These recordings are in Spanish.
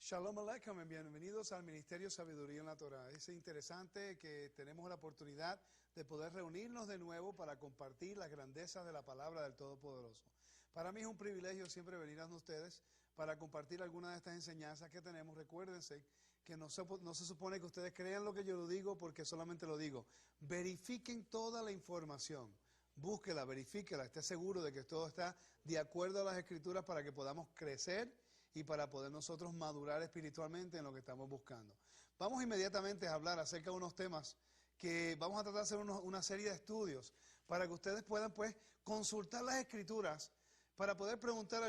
Shalom Aleichem, y bienvenidos al Ministerio Sabiduría en la Torah. Es interesante que tenemos la oportunidad de poder reunirnos de nuevo para compartir las grandezas de la palabra del Todopoderoso. Para mí es un privilegio siempre venir a ustedes para compartir algunas de estas enseñanzas que tenemos. Recuérdense que no se supone que ustedes crean lo que yo lo digo porque solamente lo digo. Verifiquen toda la información. Búsquela, verifíquela, esté seguro de que todo está de acuerdo a las Escrituras para que podamos crecer y para poder nosotros madurar espiritualmente en lo que estamos buscando. Vamos inmediatamente a hablar acerca de unos temas que vamos a tratar de hacer una serie de estudios para que ustedes puedan pues consultar las Escrituras para poder preguntar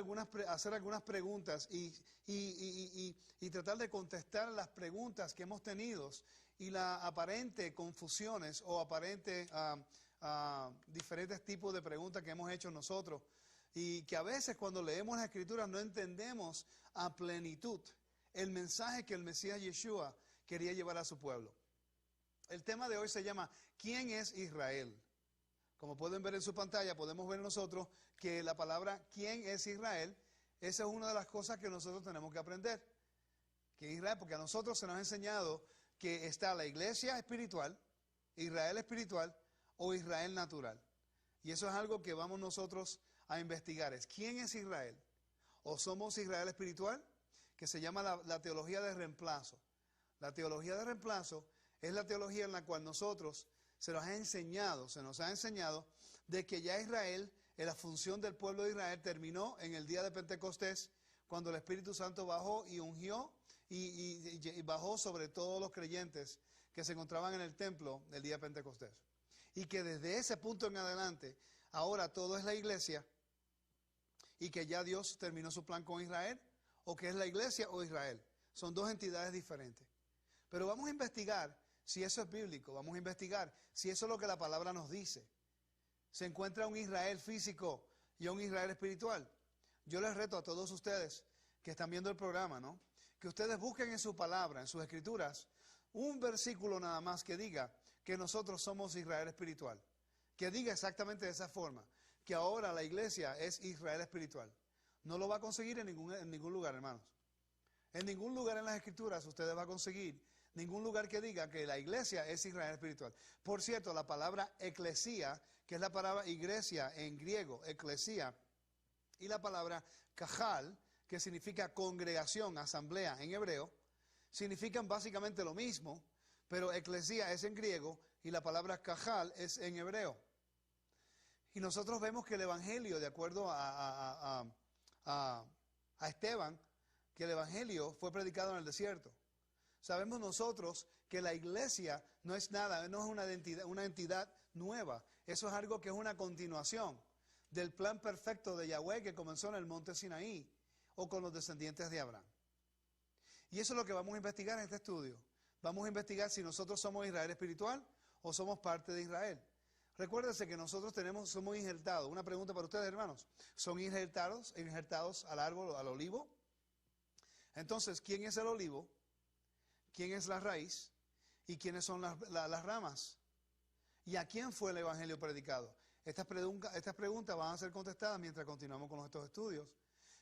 hacer algunas preguntas y tratar de contestar las preguntas que hemos tenido y las aparentes confusiones o aparentes diferentes tipos de preguntas que hemos hecho nosotros. Y que a veces cuando leemos las Escrituras no entendemos a plenitud el mensaje que el Mesías Yeshua quería llevar a su pueblo. El tema de hoy se llama ¿Quién es Israel? Como pueden ver en su pantalla, podemos ver nosotros que la palabra ¿quién es Israel? Esa es una de las cosas que nosotros tenemos que aprender. ¿Quién es Israel? Porque a nosotros se nos ha enseñado que está la iglesia espiritual, Israel espiritual o Israel natural. Y eso es algo que vamos nosotros a investigar. ¿Quién es Israel? ¿O somos Israel espiritual? Que se llama la teología de reemplazo. La teología de reemplazo es la teología en la cual nosotros se nos ha enseñado de que ya Israel, en la función del pueblo de Israel, terminó en el día de Pentecostés, cuando el Espíritu Santo bajó y ungió y bajó sobre todos los creyentes que se encontraban en el templo el día de Pentecostés. Y que desde ese punto en adelante, ahora todo es la iglesia, y que ya Dios terminó su plan con Israel, o que es la iglesia o Israel. Son dos entidades diferentes. Pero vamos a investigar si eso es bíblico, vamos a investigar si eso es lo que la palabra nos dice. ¿Se encuentra un Israel físico y un Israel espiritual? Yo les reto a todos ustedes que están viendo el programa, ¿no? Que ustedes busquen en su palabra, en sus escrituras, un versículo nada más que diga que nosotros somos Israel espiritual. Que diga exactamente de esa forma, que ahora la iglesia es Israel espiritual. No lo va a conseguir en ningún lugar, hermanos. En ningún lugar en las Escrituras ustedes van a conseguir ningún lugar que diga que la iglesia es Israel espiritual. Por cierto, la palabra eclesía, que es la palabra iglesia en griego, eclesía, y la palabra cajal, que significa congregación, asamblea en hebreo, significan básicamente lo mismo, pero eclesía es en griego y la palabra cajal es en hebreo. Y nosotros vemos que el Evangelio, de acuerdo a Esteban, que el Evangelio fue predicado en el desierto. Sabemos nosotros que la iglesia no es nada, no es una entidad nueva. Eso es algo que es una continuación del plan perfecto de Yahweh que comenzó en el monte Sinaí o con los descendientes de Abraham. Y eso es lo que vamos a investigar en este estudio. Vamos a investigar si nosotros somos Israel espiritual o somos parte de Israel. Recuérdense que nosotros somos injertados. Una pregunta para ustedes, hermanos. ¿Son injertados al árbol, al olivo? Entonces, ¿quién es el olivo? ¿Quién es la raíz? ¿Y quiénes son las ramas? ¿Y a quién fue el evangelio predicado? Estas preguntas van a ser contestadas mientras continuamos con estos estudios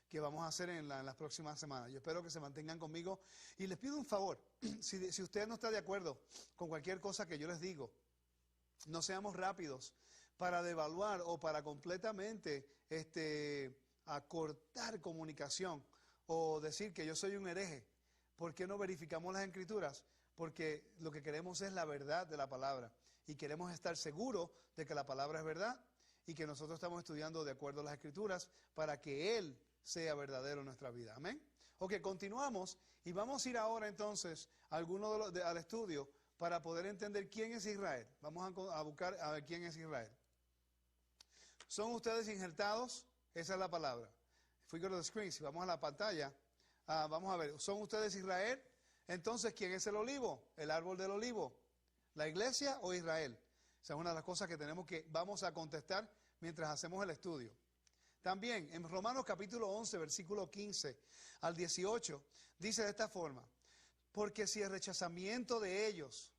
que vamos a hacer en las próximas semanas. Yo espero que se mantengan conmigo. Y les pido un favor, si usted no está de acuerdo con cualquier cosa que yo les digo, no seamos rápidos para devaluar o para completamente acortar comunicación o decir que yo soy un hereje. ¿Por qué no verificamos las Escrituras? Porque lo que queremos es la verdad de la palabra y queremos estar seguros de que la palabra es verdad y que nosotros estamos estudiando de acuerdo a las Escrituras para que Él sea verdadero en nuestra vida. Amén. Ok, continuamos y vamos a ir ahora entonces al estudio para poder entender quién es Israel. Vamos a buscar a ver quién es Israel. ¿Son ustedes injertados? Esa es la palabra. If we go to the screen, si vamos a la pantalla, vamos a ver, ¿son ustedes Israel? Entonces, ¿quién es el olivo? El árbol del olivo. ¿La iglesia o Israel? Esa es una de las cosas que vamos a contestar mientras hacemos el estudio. También en Romanos capítulo 11, versículo 15 al 18, dice de esta forma: porque si el rechazamiento de ellos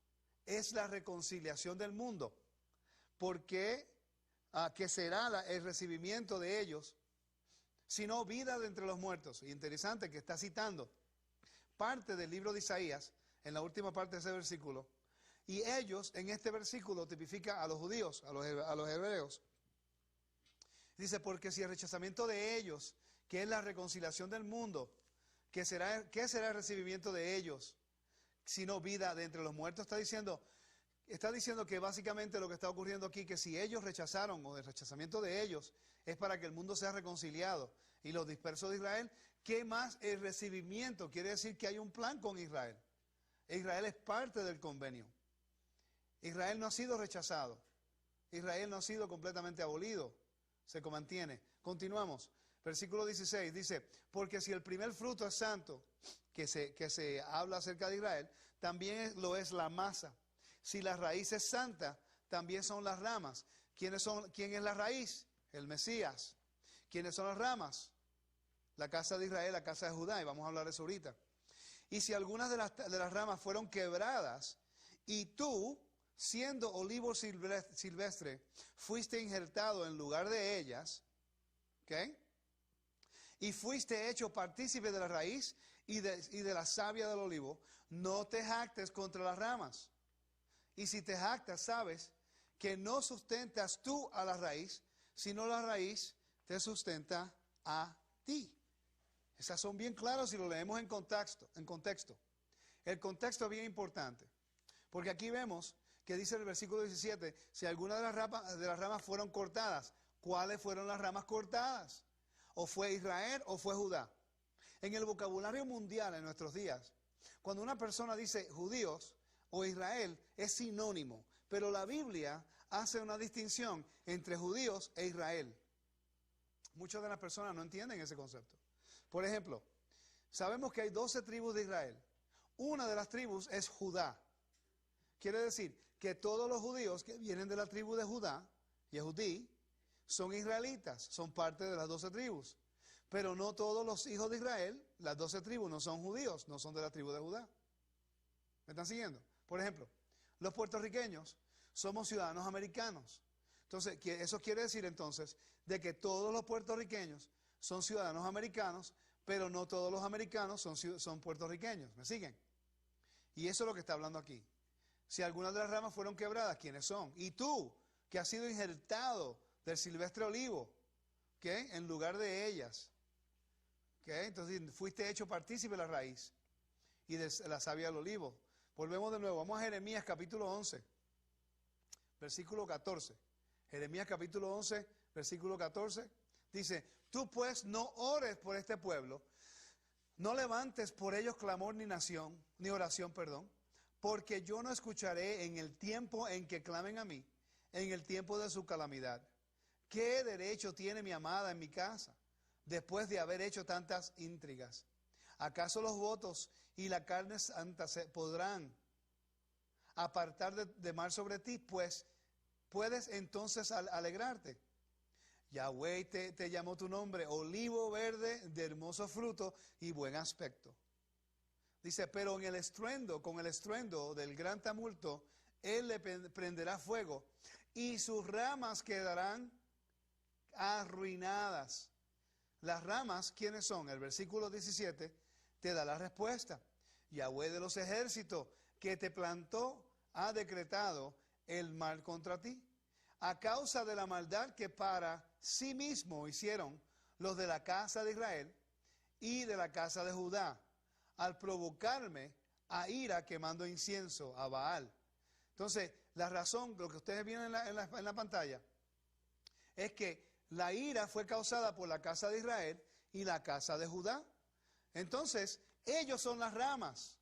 es la reconciliación del mundo, ¿por qué que será el recibimiento de ellos, sino vida de entre los muertos? Y interesante que está citando parte del libro de Isaías, en la última parte de ese versículo, y ellos en este versículo tipifica a los judíos, a los hebreos. Dice, porque si el rechazamiento de ellos, que es la reconciliación del mundo, ¿qué será el recibimiento de ellos? Sino vida de entre los muertos. Está diciendo que básicamente lo que está ocurriendo aquí, que si ellos rechazaron, o el rechazamiento de ellos, es para que el mundo sea reconciliado. Y los dispersos de Israel, ¿qué más el recibimiento? Quiere decir que hay un plan con Israel. Israel es parte del convenio. Israel no ha sido rechazado. Israel no ha sido completamente abolido. Se mantiene. Continuamos. Versículo 16 dice, porque si el primer fruto es santo, que se habla acerca de Israel, también lo es la masa. Si la raíz es santa, también son las ramas. ¿Quién es la raíz? El Mesías. ¿Quiénes son las ramas? La casa de Israel, la casa de Judá, y vamos a hablar de eso ahorita. Y si algunas de las ramas fueron quebradas, y tú, siendo olivo silvestre, fuiste injertado en lugar de ellas, ¿ok? Y fuiste hecho partícipe de la raíz y de la savia del olivo, no te jactes contra las ramas. Y si te jactas, sabes que no sustentas tú a la raíz, sino la raíz te sustenta a ti. Esas son bien claras si lo leemos en contexto. El contexto es bien importante, porque aquí vemos que dice en el versículo 17, si alguna de las ramas fueron cortadas, ¿cuáles fueron las ramas cortadas? ¿O fue Israel o fue Judá? En el vocabulario mundial en nuestros días, cuando una persona dice judíos o Israel, es sinónimo, pero la Biblia hace una distinción entre judíos e Israel. Muchas de las personas no entienden ese concepto. Por ejemplo, sabemos que hay 12 tribus de Israel. Una de las tribus es Judá. Quiere decir que todos los judíos que vienen de la tribu de Judá, Yehudí, son israelitas, son parte de las 12 tribus. Pero no todos los hijos de Israel, las 12 tribus, no son judíos, no son de la tribu de Judá. ¿Me están siguiendo? Por ejemplo, los puertorriqueños somos ciudadanos americanos. Entonces, eso quiere decir entonces de que todos los puertorriqueños son ciudadanos americanos, pero no todos los americanos son puertorriqueños. ¿Me siguen? Y eso es lo que está hablando aquí. Si algunas de las ramas fueron quebradas, ¿quiénes son? Y tú, que has sido injertado del silvestre olivo, ¿qué? En lugar de ellas. ¿Qué? Entonces fuiste hecho partícipe de la raíz y de la savia del olivo. Volvemos de nuevo, vamos a Jeremías capítulo 11, versículo 14. Jeremías capítulo 11, versículo 14, dice, tú pues no ores por este pueblo, no levantes por ellos clamor ni oración, porque yo no escucharé en el tiempo en que clamen a mí, en el tiempo de su calamidad. ¿Qué derecho tiene mi amada en mi casa, después de haber hecho tantas intrigas? ¿Acaso los votos y la carne santa se podrán apartar de mal sobre ti? Pues puedes entonces alegrarte. Yahweh te llamó tu nombre, olivo verde de hermoso fruto y buen aspecto. Dice, pero con el estruendo del gran tumulto, él le prenderá fuego y sus ramas quedarán arruinadas. Las ramas, ¿quiénes son? El versículo 17 te da la respuesta. Yahweh de los ejércitos que te plantó ha decretado el mal contra ti, a causa de la maldad que para sí mismo hicieron los de la casa de Israel y de la casa de Judá, al provocarme a ira quemando incienso a Baal. Entonces, la razón, lo que ustedes ven en la pantalla, es que la ira fue causada por la casa de Israel y la casa de Judá. Entonces, ellos son las ramas.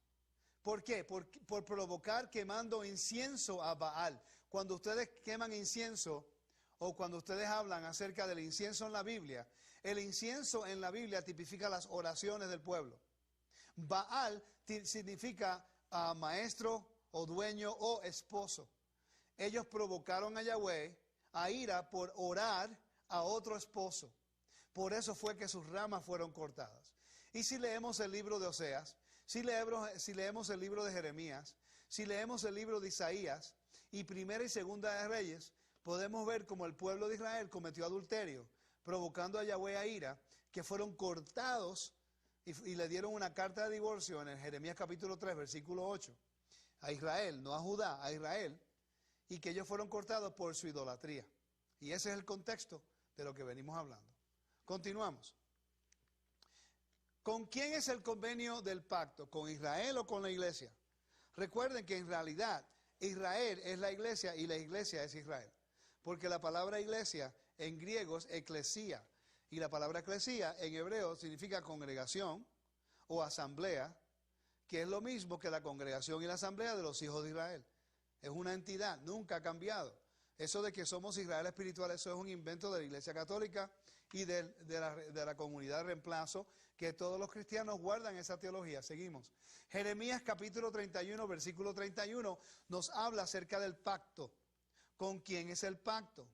¿Por qué? Por provocar quemando incienso a Baal. Cuando ustedes queman incienso o cuando ustedes hablan acerca del incienso en la Biblia, el incienso en la Biblia tipifica las oraciones del pueblo. Baal significa maestro o dueño o esposo. Ellos provocaron a Yahweh a ira por orar a otro esposo. Por eso fue que sus ramas fueron cortadas. Y si leemos el libro de Oseas, si leemos el libro de Jeremías, si leemos el libro de Isaías y Primera y Segunda de Reyes, podemos ver cómo el pueblo de Israel cometió adulterio, provocando a Yahweh a ira, que fueron cortados y le dieron una carta de divorcio en Jeremías capítulo 3, versículo 8, a Israel, no a Judá, a Israel, y que ellos fueron cortados por su idolatría. Y ese es el contexto de lo que venimos hablando. Continuamos. ¿Con quién es el convenio del pacto? ¿Con Israel o con la iglesia? Recuerden que en realidad Israel es la iglesia y la iglesia es Israel. Porque la palabra iglesia en griego es eclesía. Y la palabra eclesía en hebreo significa congregación o asamblea, que es lo mismo que la congregación y la asamblea de los hijos de Israel. Es una entidad, nunca ha cambiado. Eso de que somos Israel espiritual, eso es un invento de la Iglesia Católica y de la comunidad de reemplazo, que todos los cristianos guardan esa teología. Seguimos. Jeremías capítulo 31, versículo 31, nos habla acerca del pacto. ¿Con quién es el pacto?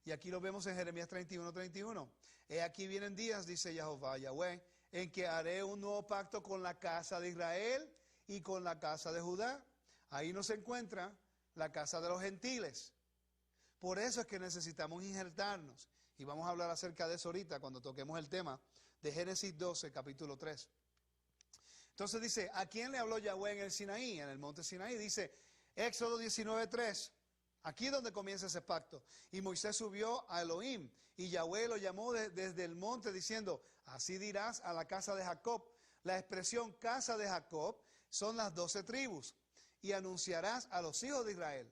Y aquí lo vemos en Jeremías 31, 31. He aquí vienen días, dice Jehová, Yahweh, en que haré un nuevo pacto con la casa de Israel y con la casa de Judá. Ahí nos encuentra la casa de los gentiles. Por eso es que necesitamos injertarnos. Y vamos a hablar acerca de eso ahorita cuando toquemos el tema de Génesis 12, capítulo 3. Entonces dice, ¿a quién le habló Yahweh en el Sinaí? En el monte Sinaí. Dice, Éxodo 19, 3. Aquí es donde comienza ese pacto. Y Moisés subió a Elohim, y Yahweh lo llamó desde el monte diciendo, así dirás a la casa de Jacob. La expresión casa de Jacob son las 12 tribus. Y anunciarás a los hijos de Israel.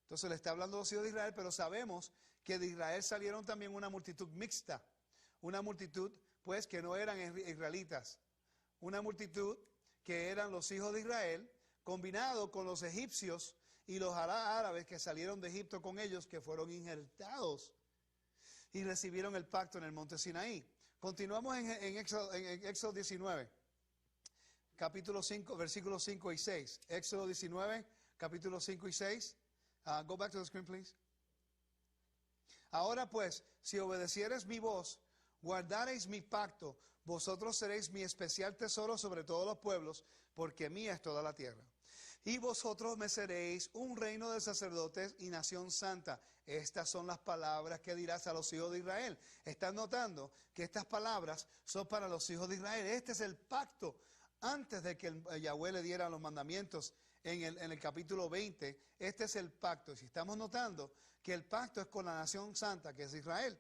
Entonces le está hablando a los hijos de Israel, pero sabemos que de Israel salieron también una multitud mixta. Una multitud, pues, que no eran israelitas. Una multitud que eran los hijos de Israel, combinado con los egipcios y los árabes que salieron de Egipto con ellos, que fueron injertados y recibieron el pacto en el monte Sinaí. Continuamos en Éxodo 19, capítulo 5, versículos 5 y 6. Éxodo 19, capítulos 5 y 6. Go back to the screen, please. Ahora pues, si obedeciereis mi voz, guardareis mi pacto, vosotros seréis mi especial tesoro sobre todos los pueblos, porque mía es toda la tierra. Y vosotros me seréis un reino de sacerdotes y nación santa. Estas son las palabras que dirás a los hijos de Israel. Están notando que estas palabras son para los hijos de Israel. Este es el pacto. Antes de que Yahweh le diera los mandamientos en el capítulo 20, este es el pacto. Si estamos notando que el pacto es con la nación santa, que es Israel.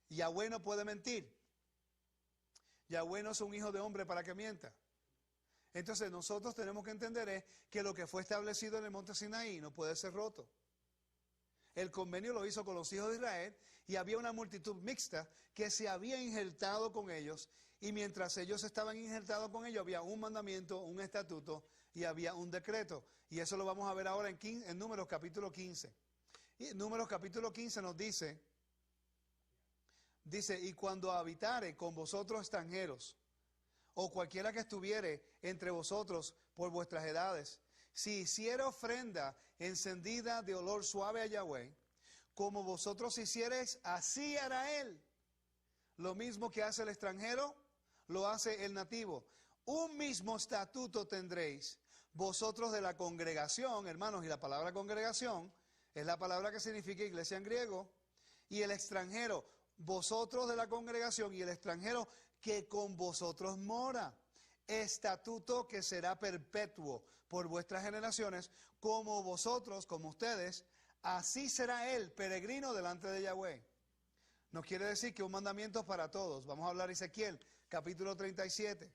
Yahweh no puede mentir. Yahweh no es un hijo de hombre para que mienta. Entonces nosotros tenemos que entender que lo que fue establecido en el monte Sinaí no puede ser roto. El convenio lo hizo con los hijos de Israel y había una multitud mixta que se había injertado con ellos, y mientras ellos estaban injertados con ellos había un mandamiento, un estatuto y había un decreto. Y eso lo vamos a ver ahora en Números capítulo 15. Y en Números capítulo 15 nos dice, y cuando habitare con vosotros extranjeros, o cualquiera que estuviere entre vosotros por vuestras edades, si hiciere ofrenda encendida de olor suave a Yahweh, como vosotros hiciereis, así hará él. Lo mismo que hace el extranjero, lo hace el nativo. Un mismo estatuto tendréis vosotros de la congregación, hermanos, y la palabra congregación es la palabra que significa iglesia en griego, y el extranjero, vosotros de la congregación y el extranjero que con vosotros mora. Estatuto que será perpetuo por vuestras generaciones, como vosotros, como ustedes, así será él, peregrino delante de Yahweh. No quiere decir que un mandamiento es para todos. Vamos a hablar de Ezequiel, capítulo 37,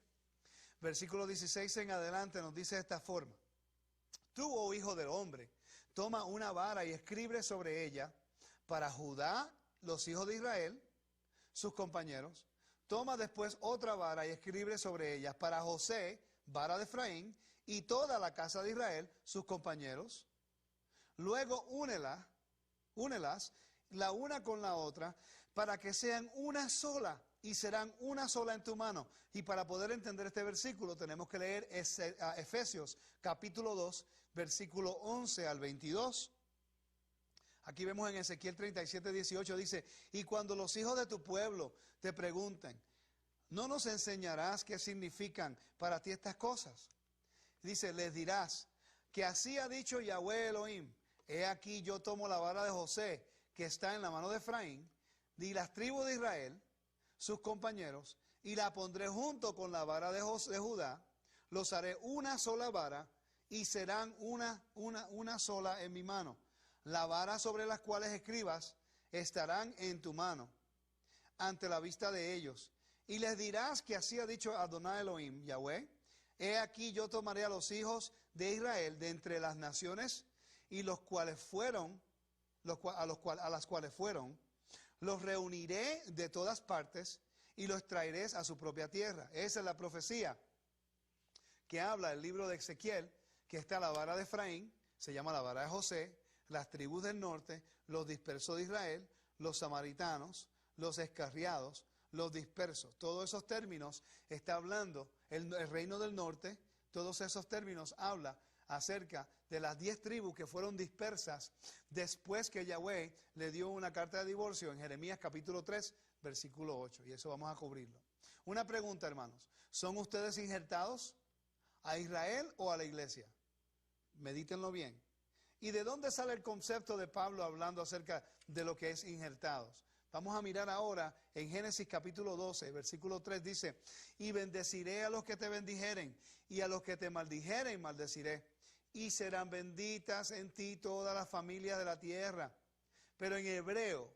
versículo 16 en adelante, nos dice de esta forma. Tú, oh hijo del hombre, toma una vara y escribe sobre ella para Judá, los hijos de Israel, sus compañeros. Toma después otra vara y escribe sobre ellas para José, vara de Efraín, y toda la casa de Israel, sus compañeros. Luego únelas la una con la otra, para que sean una sola, y serán una sola en tu mano. Y para poder entender este versículo tenemos que leer Efesios capítulo 2, versículo 11 al 22. Aquí vemos en Ezequiel 37, 18, dice, y cuando los hijos de tu pueblo te pregunten, ¿no nos enseñarás qué significan para ti estas cosas? Dice, les dirás, que así ha dicho Yahweh Elohim, he aquí yo tomo la vara de José, que está en la mano de Efraín, y las tribus de Israel, sus compañeros, y la pondré junto con la vara de Judá, los haré una sola vara, y serán una sola en mi mano. La vara sobre las cuales escribas estarán en tu mano, ante la vista de ellos. Y les dirás que así ha dicho Adonai Elohim, Yahweh: he aquí yo tomaré a los hijos de Israel de entre las naciones, y los cuales fueron, a las cuales fueron, los reuniré de todas partes, y los traeré a su propia tierra. Esa es la profecía que habla el libro de Ezequiel, que está la vara de Efraín, se llama la vara de José, las tribus del norte, los dispersos de Israel, los samaritanos, los escarriados, los dispersos. Todos esos términos está hablando, el reino del norte, todos esos términos habla acerca de las 10 tribus que fueron dispersas después que Yahweh le dio una carta de divorcio en Jeremías capítulo 3, versículo 8, y eso vamos a cubrirlo. Una pregunta, hermanos: ¿son ustedes injertados a Israel o a la iglesia? Medítenlo bien. ¿Y de dónde sale el concepto de Pablo hablando acerca de lo que es injertados? Vamos a mirar ahora en Génesis capítulo 12, versículo 3 dice: y bendeciré a los que te bendijeren, y a los que te maldijeren maldeciré, y serán benditas en ti todas las familias de la tierra. Pero en hebreo,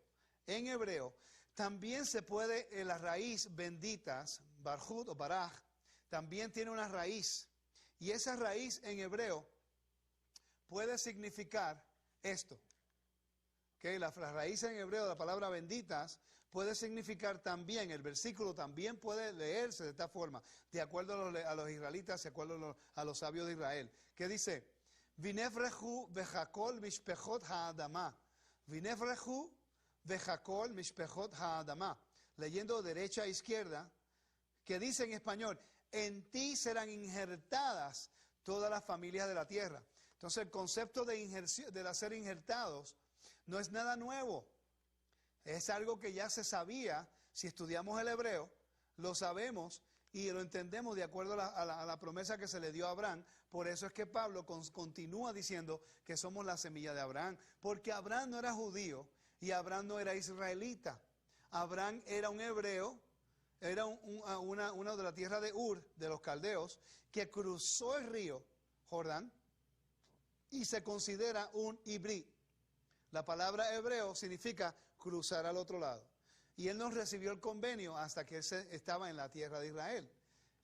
también se puede, la raíz benditas, barjut o baraj, también tiene una raíz, y esa raíz en hebreo puede significar esto. Okay, la raíz en hebreo de la palabra benditas puede significar también, el versículo también puede leerse de esta forma, de acuerdo a los israelitas, de acuerdo a los sabios de Israel, que dice: Vinefrehu vechakol mishpechot ha'adama. Vinefrehu vechakol mishpechot ha'adama. Leyendo derecha a izquierda, que dice en español: en ti serán injertadas todas las familias de la tierra. Entonces el concepto de ser injertados no es nada nuevo, es algo que ya se sabía. Si estudiamos el hebreo, lo sabemos y lo entendemos de acuerdo a la promesa que se le dio a Abraham. Por eso es que Pablo continúa diciendo que somos la semilla de Abraham, porque Abraham no era judío y Abraham no era israelita. Abraham era un hebreo, era una de la tierra de Ur, de los caldeos, que cruzó el río Jordán y se considera un ibrí. La palabra hebreo significa cruzar al otro lado. Y él no recibió el convenio hasta que él estaba en la tierra de Israel.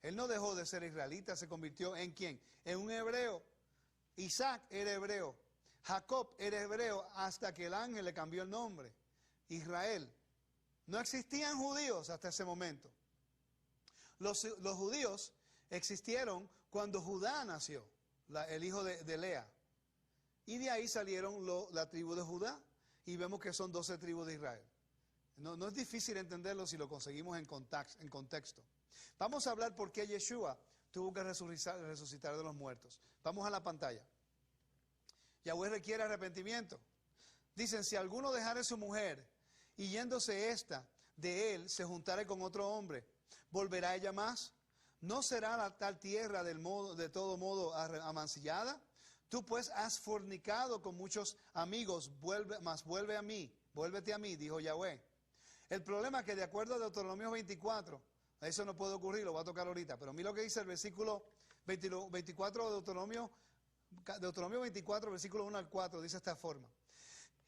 Él no dejó de ser israelita, se convirtió ¿en quién? En un hebreo. Isaac era hebreo. Jacob era hebreo hasta que el ángel le cambió el nombre. Israel. No existían judíos hasta ese momento. Los judíos existieron cuando Judá nació, el hijo de Lea. Y de ahí salieron la tribu de Judá, y vemos que son 12 tribus de Israel. No es difícil entenderlo si lo conseguimos en contexto. Vamos a hablar por qué Yeshua tuvo que resucitar de los muertos. Vamos a la pantalla. Yahweh requiere arrepentimiento. Dicen: si alguno dejare su mujer y yéndose ésta de él, se juntare con otro hombre, ¿volverá ella más? ¿No será la tal tierra de todo modo amancillada? Tú pues has fornicado con muchos amigos, vuelve a mí, vuélvete a mí, dijo Yahweh. El problema es que de acuerdo a Deuteronomio 24, eso no puede ocurrir, lo voy a tocar ahorita, pero mira lo que dice el versículo 24 de Deuteronomio 24, versículo 1 al 4, dice de esta forma: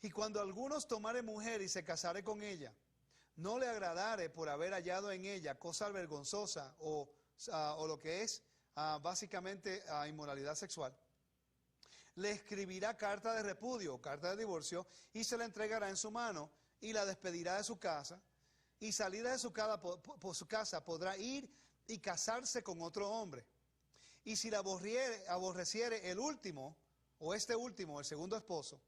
y cuando algunos tomare mujer y se casare con ella, no le agradare por haber hallado en ella cosa vergonzosa o lo que es básicamente inmoralidad sexual, le escribirá carta de repudio, carta de divorcio, y se la entregará en su mano, y la despedirá de su casa, y salida de su casa podrá ir y casarse con otro hombre. Y si la aborreciere el último, o este último, el segundo esposo,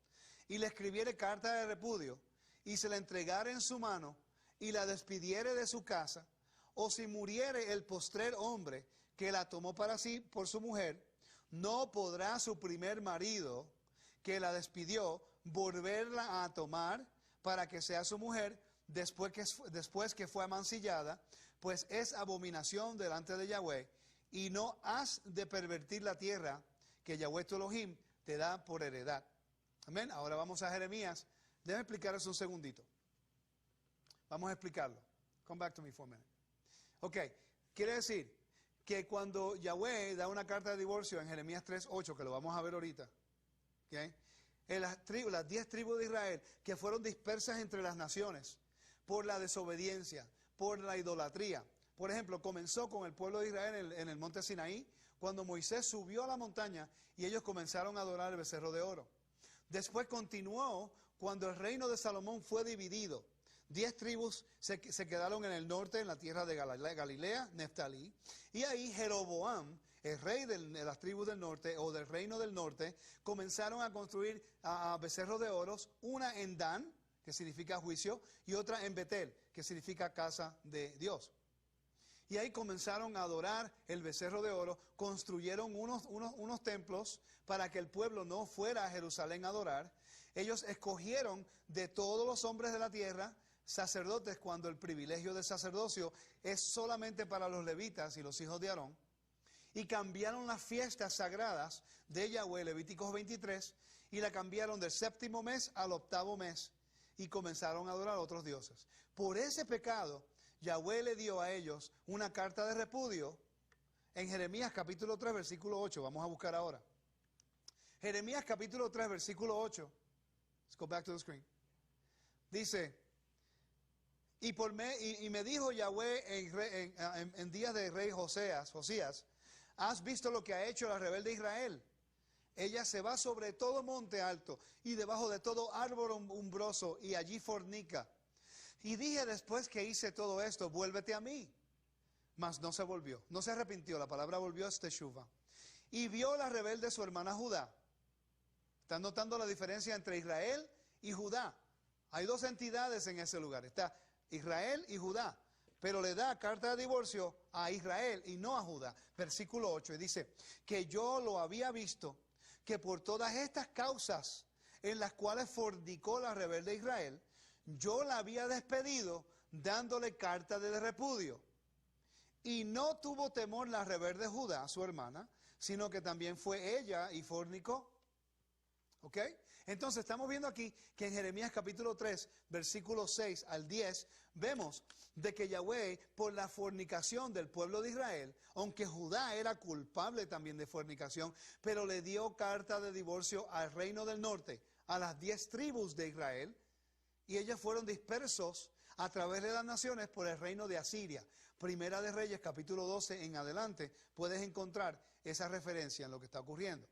y le escribiere carta de repudio, y se la entregare en su mano, y la despidiere de su casa, o si muriere el postrer hombre que la tomó para sí por su mujer, no podrá su primer marido que la despidió volverla a tomar para que sea su mujer después que fue amancillada, pues es abominación delante de Yahweh, y no has de pervertir la tierra que Yahweh tu Elohim te da por heredad. Amén. Ahora vamos a Jeremías. Déjame explicar eso un segundito. Vamos a explicarlo. Come back to me for a minute. Ok, quiere decir que cuando Yahweh da una carta de divorcio en Jeremías 3:8, que lo vamos a ver ahorita, ¿okay? En las 10 tribus de Israel que fueron dispersas entre las naciones por la desobediencia, por la idolatría. Por ejemplo, comenzó con el pueblo de Israel en el monte Sinaí, cuando Moisés subió a la montaña y ellos comenzaron a adorar el becerro de oro. Después continuó cuando el reino de Salomón fue dividido. 10 tribus se quedaron en el norte, en la tierra de Galilea, Neftalí, y ahí Jeroboam, el rey de las tribus del norte o del reino del norte, comenzaron a construir becerros de oro, una en Dan, que significa juicio, y otra en Betel, que significa casa de Dios. Y ahí comenzaron a adorar el becerro de oro, construyeron unos templos para que el pueblo no fuera a Jerusalén a adorar. Ellos escogieron de todos los hombres de la tierra sacerdotes, cuando el privilegio del sacerdocio es solamente para los levitas y los hijos de Aarón, y cambiaron las fiestas sagradas de Yahweh, Levíticos 23, y la cambiaron del 7º mes al 8º mes, y comenzaron a adorar a otros dioses. Por ese pecado, Yahweh le dio a ellos una carta de repudio en Jeremías capítulo 3, versículo 8. Vamos a buscar ahora. Jeremías capítulo 3, versículo 8. Let's go back to the screen. Dice, y me dijo Yahweh en días de rey Josías, ¿has visto lo que ha hecho la rebelde Israel? Ella se va sobre todo monte alto y debajo de todo árbol umbroso, y allí fornica. Y dije después que hice todo esto, vuélvete a mí. Mas no se volvió, no se arrepintió. La palabra volvió es teshuva. Y vio la rebelde su hermana Judá. ¿Están notando la diferencia entre Israel y Judá? Hay dos entidades en ese lugar. Está Israel y Judá. Pero le da carta de divorcio a Israel y no a Judá. Versículo 8. Y dice, que yo lo había visto, que por todas estas causas en las cuales fornicó la rebelde Israel, yo la había despedido dándole carta de repudio. Y no tuvo temor la rebelde Judá, su hermana, sino que también fue ella y fornicó. ¿Ok? Entonces estamos viendo aquí que en Jeremías capítulo 3, versículos 6 al 10, vemos de que Yahweh, por la fornicación del pueblo de Israel, aunque Judá era culpable también de fornicación, pero le dio carta de divorcio al reino del norte, a las 10 tribus de Israel, y ellos fueron dispersos a través de las naciones por el reino de Asiria. Primera de Reyes, capítulo 12 en adelante, puedes encontrar esa referencia en lo que está ocurriendo.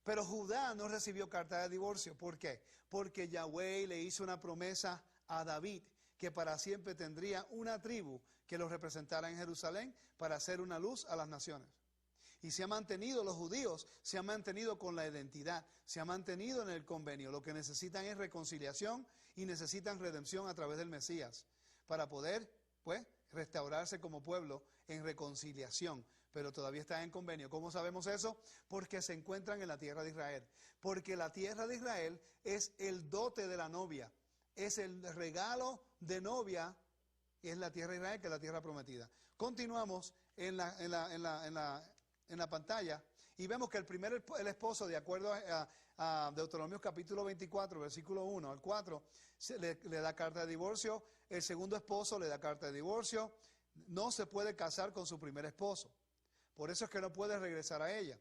Pero Judá no recibió carta de divorcio. ¿Por qué? Porque Yahweh le hizo una promesa a David, que para siempre tendría una tribu que lo representara en Jerusalén para hacer una luz a las naciones. Y se ha mantenido, los judíos se han mantenido con la identidad, se ha mantenido en el convenio. Lo que necesitan es reconciliación y necesitan redención a través del Mesías para poder, pues, restaurarse como pueblo en reconciliación. Pero todavía están en convenio. ¿Cómo sabemos eso? Porque se encuentran en la tierra de Israel. Porque la tierra de Israel es el dote de la novia, es el regalo de novia, y es la tierra de Israel, que es la tierra prometida. Continuamos en la pantalla y vemos que el esposo, de acuerdo a Deuteronomio capítulo 24, versículo 1 al 4, le da carta de divorcio. El segundo esposo le da carta de divorcio. No se puede casar con su primer esposo. Por eso es que no puede regresar a ella.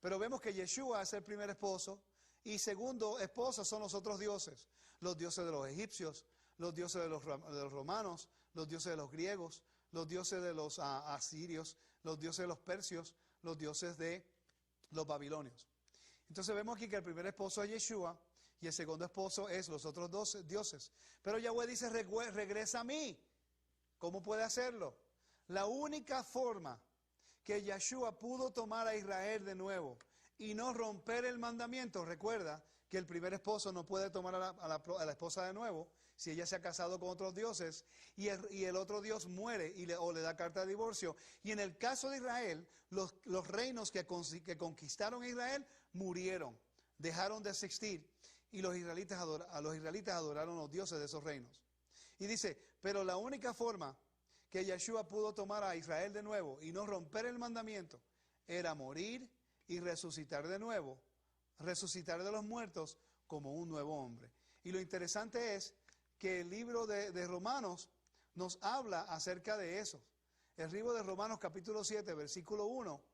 Pero vemos que Yeshua es el primer esposo y segundo esposo son los otros dioses. Los dioses de los egipcios, los dioses de los romanos, los dioses de los griegos, los dioses de los asirios, los dioses de los persios, los dioses de los babilonios. Entonces vemos aquí que el primer esposo es Yeshua y el segundo esposo es los otros dos dioses. Pero Yahweh dice, regresa a mí. ¿Cómo puede hacerlo? La única forma que Yeshua pudo tomar a Israel de nuevo y no romper el mandamiento. Recuerda que el primer esposo no puede tomar a la esposa de nuevo si ella se ha casado con otros dioses y el otro dios muere o le da carta de divorcio. Y en el caso de Israel, los reinos que conquistaron a Israel murieron, dejaron de existir, y los israelitas adoraron a los dioses de esos reinos. Y dice, pero la única forma que Yeshua pudo tomar a Israel de nuevo y no romper el mandamiento era morir y resucitar de nuevo, resucitar de los muertos como un nuevo hombre. Y lo interesante es que el libro de Romanos nos habla acerca de eso. El libro de Romanos capítulo 7, versículo 1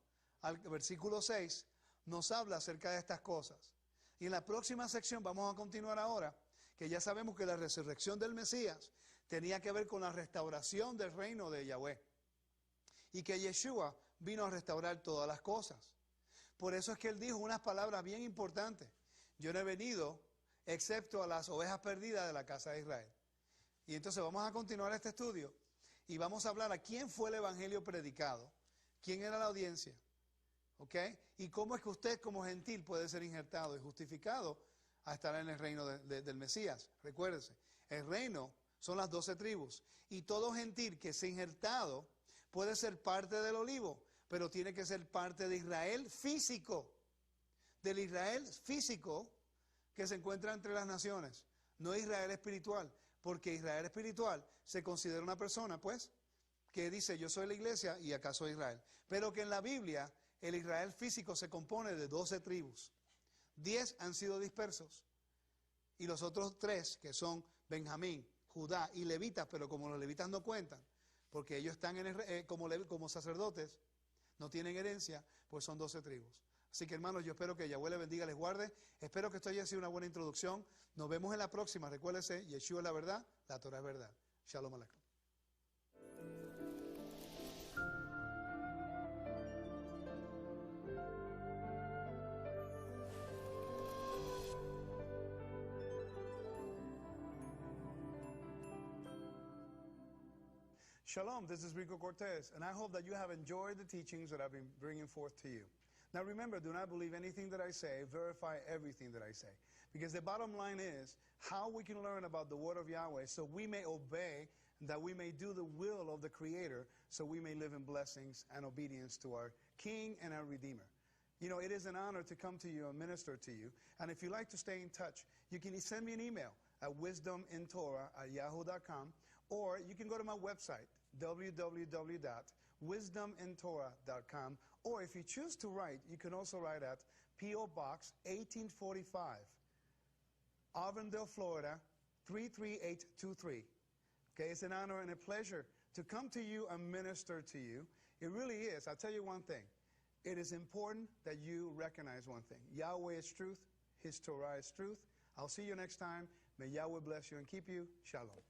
al versículo 6, nos habla acerca de estas cosas. Y en la próxima sección vamos a continuar ahora, que ya sabemos que la resurrección del Mesías tenía que ver con la restauración del reino de Yahweh. Y que Yeshua vino a restaurar todas las cosas. Por eso es que él dijo unas palabras bien importantes. Yo no he venido excepto a las ovejas perdidas de la casa de Israel. Y entonces vamos a continuar este estudio y vamos a hablar a quién fue el evangelio predicado, quién era la audiencia, ¿ok? Y cómo es que usted como gentil puede ser injertado y justificado a estar en el reino del Mesías. Recuérdese, el reino son las 12 tribus y todo gentil que sea injertado puede ser parte del olivo, pero tiene que ser parte de Israel físico, del Israel físico que se encuentra entre las naciones, no Israel espiritual, porque Israel espiritual se considera una persona, pues, que dice yo soy la iglesia y acá soy Israel, pero que en la Biblia el Israel físico se compone de 12 tribus, 10 han sido dispersos, y los otros 3 que son Benjamín, Judá y levitas, pero como los levitas no cuentan, porque ellos están como sacerdotes, no tienen herencia, pues son 12 tribus. Así que hermanos, yo espero que Yahweh les bendiga, les guarde. Espero que esto haya sido una buena introducción. Nos vemos en la próxima. Recuérdese, Yeshua es la verdad, la Torah es verdad. Shalom Aleichem. Shalom, this is Rico Cortez, and I hope that you have enjoyed the teachings that I've been bringing forth to you. Now remember, do not believe anything that I say, verify everything that I say. Because the bottom line is how we can learn about the word of Yahweh so we may obey, that we may do the will of the Creator, so we may live in blessings and obedience to our King and our Redeemer. You know, it is an honor to come to you and minister to you. And if you'd like to stay in touch, you can send me an email at wisdomintorah@yahoo.com, or you can go to my website, www.wisdomintorah.com, or if you choose to write, you can also write at P.O. Box 1845, Auburndale, Florida, 33823. Okay, it's an honor and a pleasure to come to you and minister to you. It really is. I'll tell you one thing. It is important that you recognize one thing. Yahweh is truth. His Torah is truth. I'll see you next time. May Yahweh bless you and keep you. Shalom.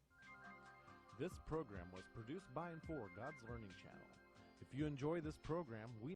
This program was produced by and for God's Learning Channel. If you enjoy this program, we